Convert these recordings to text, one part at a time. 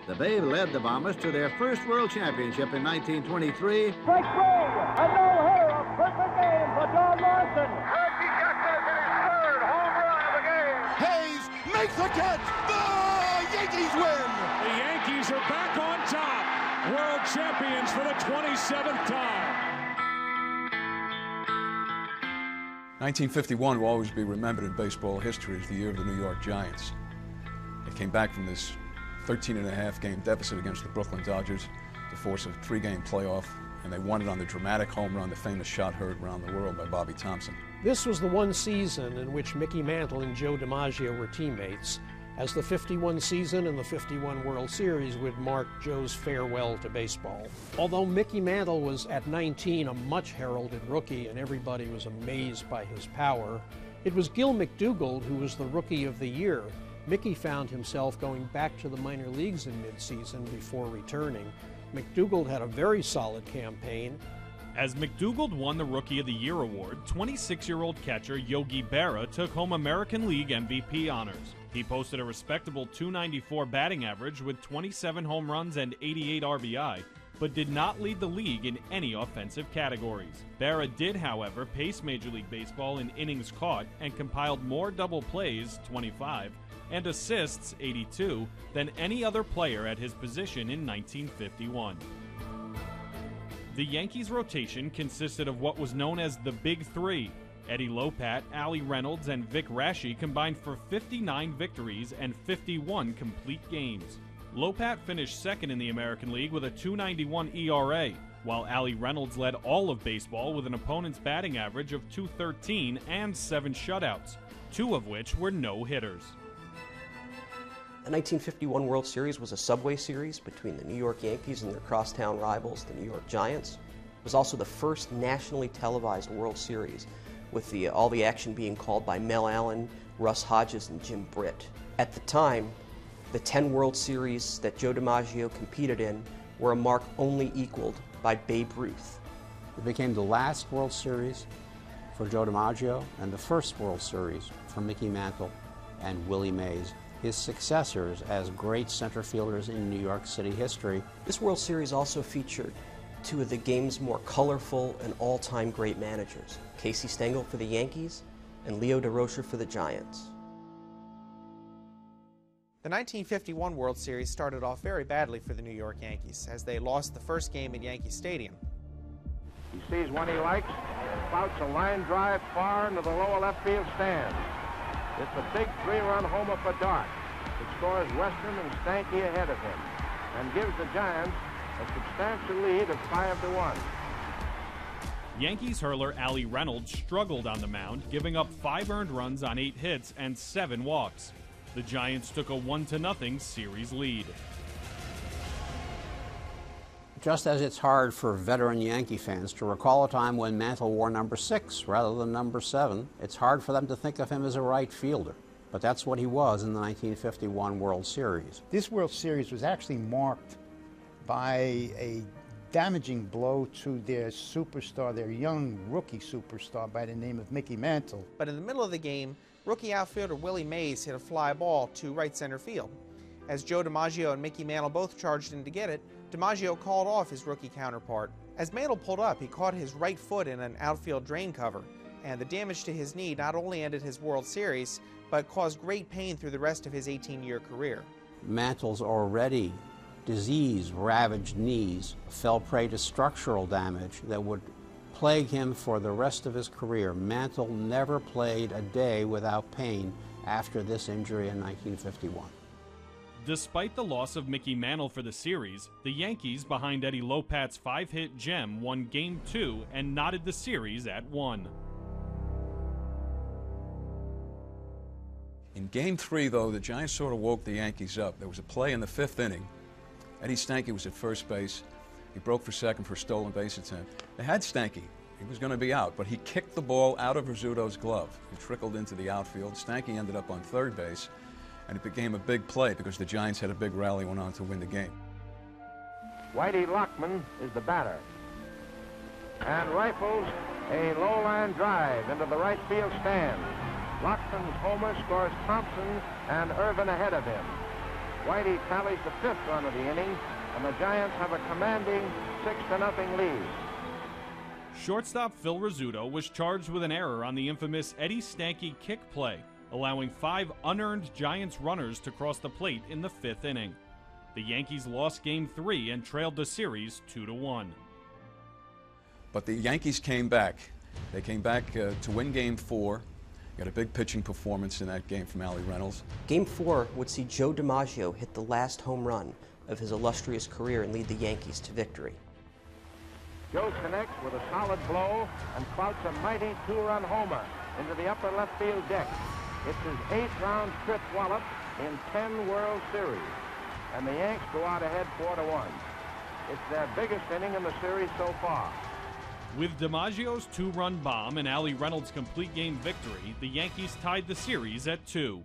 The Babe led the Bombers to their first World Championship in 1923. Strike three, a no-hitter, a perfect game for Don Larson. Yogi Berra hit his third home run of the game. Hayes makes the catch. The Yankees win. The Yankees are back on top. World champions for the 27th time. 1951 will always be remembered in baseball history as the year of the New York Giants. They came back from this 13.5 game deficit against the Brooklyn Dodgers to force a 3-game playoff, and they won it on the dramatic home run, the famous shot heard around the world by Bobby Thompson. This was the one season in which Mickey Mantle and Joe DiMaggio were teammates, as the 51 season and the 51 World Series would mark Joe's farewell to baseball. Although Mickey Mantle was at 19 a much heralded rookie and everybody was amazed by his power, it was Gil McDougald who was the Rookie of the Year. Mickey found himself going back to the minor leagues in midseason before returning. McDougald had a very solid campaign. As McDougald won the Rookie of the Year award, 26-year-old catcher Yogi Berra took home American League MVP honors. He posted a respectable .294 batting average with 27 home runs and 88 RBI, but did not lead the league in any offensive categories. Berra did, however, pace Major League Baseball in innings caught and compiled more double plays, 25, and assists, 82, than any other player at his position in 1951. The Yankees' rotation consisted of what was known as the Big Three. Eddie Lopat, Ali Reynolds, and Vic Raschi combined for 59 victories and 51 complete games. Lopat finished second in the American League with a .291 ERA, while Ali Reynolds led all of baseball with an opponent's batting average of .213 and 7 shutouts, 2 of which were no-hitters. The 1951 World Series was a subway series between the New York Yankees and their crosstown rivals, the New York Giants. It was also the first nationally televised World Series, with all the action being called by Mel Allen, Russ Hodges, and Jim Britt. At the time, the 10 World Series that Joe DiMaggio competed in were a mark only equaled by Babe Ruth. It became the last World Series for Joe DiMaggio and the first World Series for Mickey Mantle and Willie Mays, his successors as great center fielders in New York City history. This World Series also featured 2 of the game's more colorful and all-time great managers, Casey Stengel for the Yankees and Leo DeRocher for the Giants. The 1951 World Series started off very badly for the New York Yankees as they lost the first game at Yankee Stadium. He sees one he likes and spouts a line drive far into the lower left field stand. It's a big 3-run homer for Dart. It scores Western and Stanky ahead of him and gives the Giants a substantial lead of 5-1. Yankees hurler Ali Reynolds struggled on the mound, giving up 5 earned runs on 8 hits and 7 walks. The Giants took a 1-0 series lead. Just as it's hard for veteran Yankee fans to recall a time when Mantle wore number 6 rather than number 7, it's hard for them to think of him as a right fielder. But that's what he was in the 1951 World Series. This World Series was actually marked by a damaging blow to their superstar, their young rookie superstar by the name of Mickey Mantle. But in the middle of the game, rookie outfielder Willie Mays hit a fly ball to right center field. As Joe DiMaggio and Mickey Mantle both charged in to get it, DiMaggio called off his rookie counterpart. As Mantle pulled up, he caught his right foot in an outfield drain cover, and the damage to his knee not only ended his World Series, but caused great pain through the rest of his 18-year career. Mantle's already disease-ravaged knees fell prey to structural damage that would plague him for the rest of his career. Mantle never played a day without pain after this injury in 1951. Despite the loss of Mickey Mantle for the series, the Yankees, behind Eddie Lopat's 5-hit gem, won Game 2 and knotted the series at 1. In Game 3, though, the Giants sort of woke the Yankees up. There was a play in the 5th inning. Eddie Stanky was at first base. He broke for second for a stolen base attempt. They had Stanky. He was going to be out, but he kicked the ball out of Rizzuto's glove. It trickled into the outfield. Stanky ended up on third base, and it became a big play because the Giants had a big rally, went on to win the game. Whitey Lockman is the batter and rifles a low line drive into the right field stand. Lockman's homer scores Thompson and Irvin ahead of him. Whitey tallies the 5th run of the inning, and the Giants have a commanding 6-0 lead. Shortstop Phil Rizzuto was charged with an error on the infamous Eddie Stanky kick play, allowing 5 unearned Giants runners to cross the plate in the 5th inning. The Yankees lost Game 3 and trailed the series 2-1. But the Yankees came back. They came back to win Game 4. Got a big pitching performance in that game from Allie Reynolds. Game 4 would see Joe DiMaggio hit the last home run of his illustrious career and lead the Yankees to victory. Joe connects with a solid blow and clouts a mighty 2-run homer into the upper left field deck. It's his 8th round trip wallop in 10 World Series, and the Yanks go out ahead 4-1. It's their biggest inning in the series so far. With DiMaggio's 2-run bomb and Allie Reynolds' complete game victory, the Yankees tied the series at 2.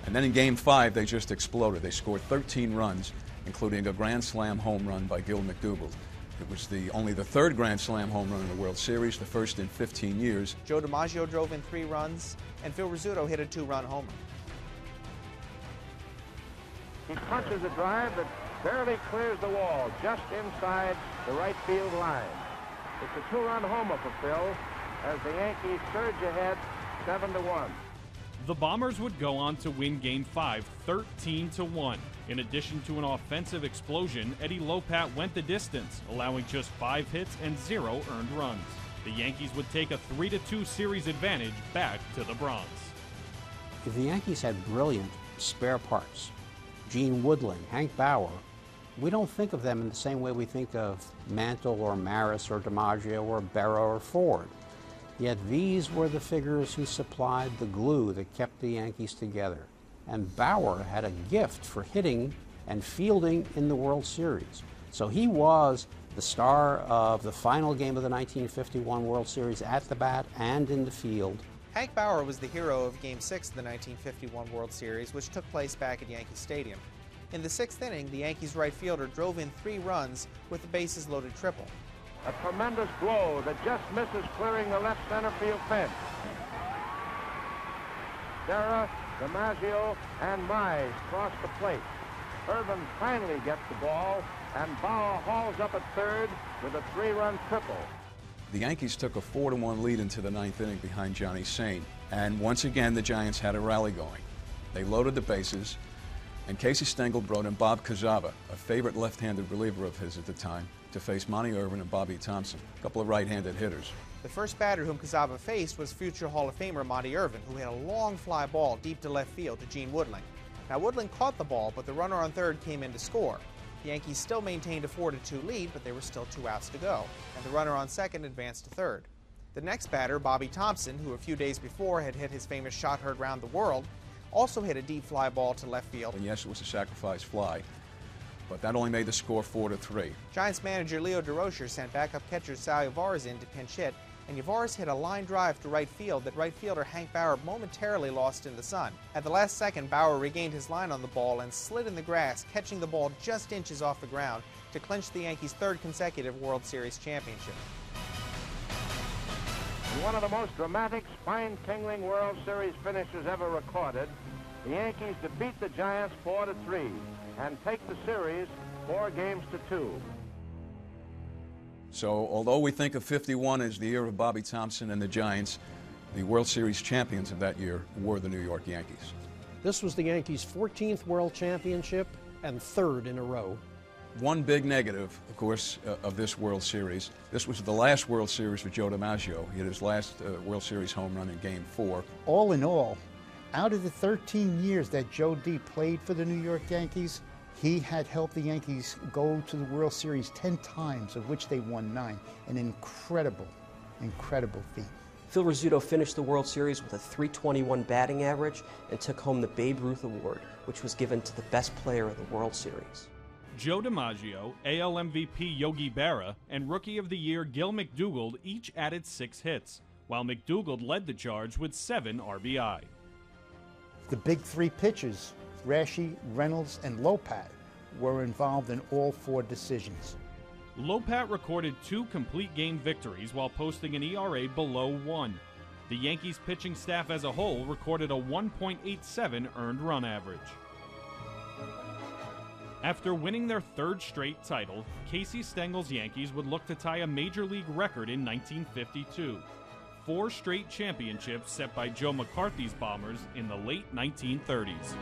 And then in Game 5, they just exploded. They scored 13 runs, including a grand slam home run by Gil McDougald. It was only the 3rd grand slam home run in the World Series, the first in 15 years. Joe DiMaggio drove in 3 runs, and Phil Rizzuto hit a 2-run homer. He punches a drive that barely clears the wall, just inside the right field line. It's a 2-run homer for Phil as the Yankees surge ahead 7-1. The Bombers would go on to win Game 5 13-1. In addition to an offensive explosion, Eddie Lopat went the distance, allowing just 5 hits and 0 earned runs. The Yankees would take a 3-2 series advantage back to the Bronx. If the Yankees had brilliant spare parts, Gene Woodling, Hank Bauer, we don't think of them in the same way we think of Mantle or Maris or DiMaggio or Berra or Ford. Yet these were the figures who supplied the glue that kept the Yankees together. And Bauer had a gift for hitting and fielding in the World Series. So he was the star of the final game of the 1951 World Series at the bat and in the field. Hank Bauer was the hero of Game 6 of the 1951 World Series, which took place back at Yankee Stadium. In the 6th inning, the Yankees' right fielder drove in 3 runs with the bases-loaded triple. A tremendous blow that just misses clearing the left center field fence. Berra, DiMaggio, and Mize cross the plate. Irvin finally gets the ball, and Bauer hauls up at 3rd with a 3-run triple. The Yankees took a 4-1 lead into the 9th inning behind Johnny Sain. And once again, the Giants had a rally going. They loaded the bases, and Casey Stengel brought in Bob Cazava, a favorite left-handed reliever of his at the time, to face Monty Irvin and Bobby Thompson, a couple of right-handed hitters. The first batter whom Cazava faced was future Hall of Famer Monty Irvin, who hit a long fly ball deep to left field to Gene Woodling. Now Woodling caught the ball, but the runner on 3rd came in to score. The Yankees still maintained a 4-2 lead, but there were still 2 outs to go, and the runner on 2nd advanced to 3rd. The next batter, Bobby Thompson, who a few days before had hit his famous shot heard round the world, also hit a deep fly ball to left field. And yes, it was a sacrifice fly, but that only made the score 4-3. Giants manager Leo DeRocher sent backup catcher Sal Yvarez in to pinch hit, and Yvarez hit a line drive to right field that right fielder Hank Bauer momentarily lost in the sun. At the last second, Bauer regained his line on the ball and slid in the grass, catching the ball just inches off the ground to clinch the Yankees' 3rd consecutive World Series championship. In one of the most dramatic, spine-tingling World Series finishes ever recorded, the Yankees defeat the Giants 4-3 and take the series 4-2. So although we think of 51 as the year of Bobby Thompson and the Giants, the World Series champions of that year were the New York Yankees. This was the Yankees' 14th World Championship and 3rd in a row. One big negative, of course, of this World Series, this was the last World Series for Joe DiMaggio. He hit his last World Series home run in Game 4. All in all, out of the 13 years that Joe D played for the New York Yankees, he had helped the Yankees go to the World Series 10 times, of which they won 9. An incredible, incredible feat. Phil Rizzuto finished the World Series with a .321 batting average and took home the Babe Ruth Award, which was given to the best player of the World Series. Joe DiMaggio, AL MVP Yogi Berra, and Rookie of the Year Gil McDougald each added 6 hits, while McDougald led the charge with 7 RBI. The big 3 pitchers, Rashi, Reynolds, and Lopat, were involved in all 4 decisions. Lopat recorded 2 complete game victories while posting an ERA below 1. The Yankees pitching staff as a whole recorded a 1.87 earned run average. After winning their third straight title, Casey Stengel's Yankees would look to tie a major league record in 1952. 4 straight championships set by Joe McCarthy's Bombers in the late 1930s.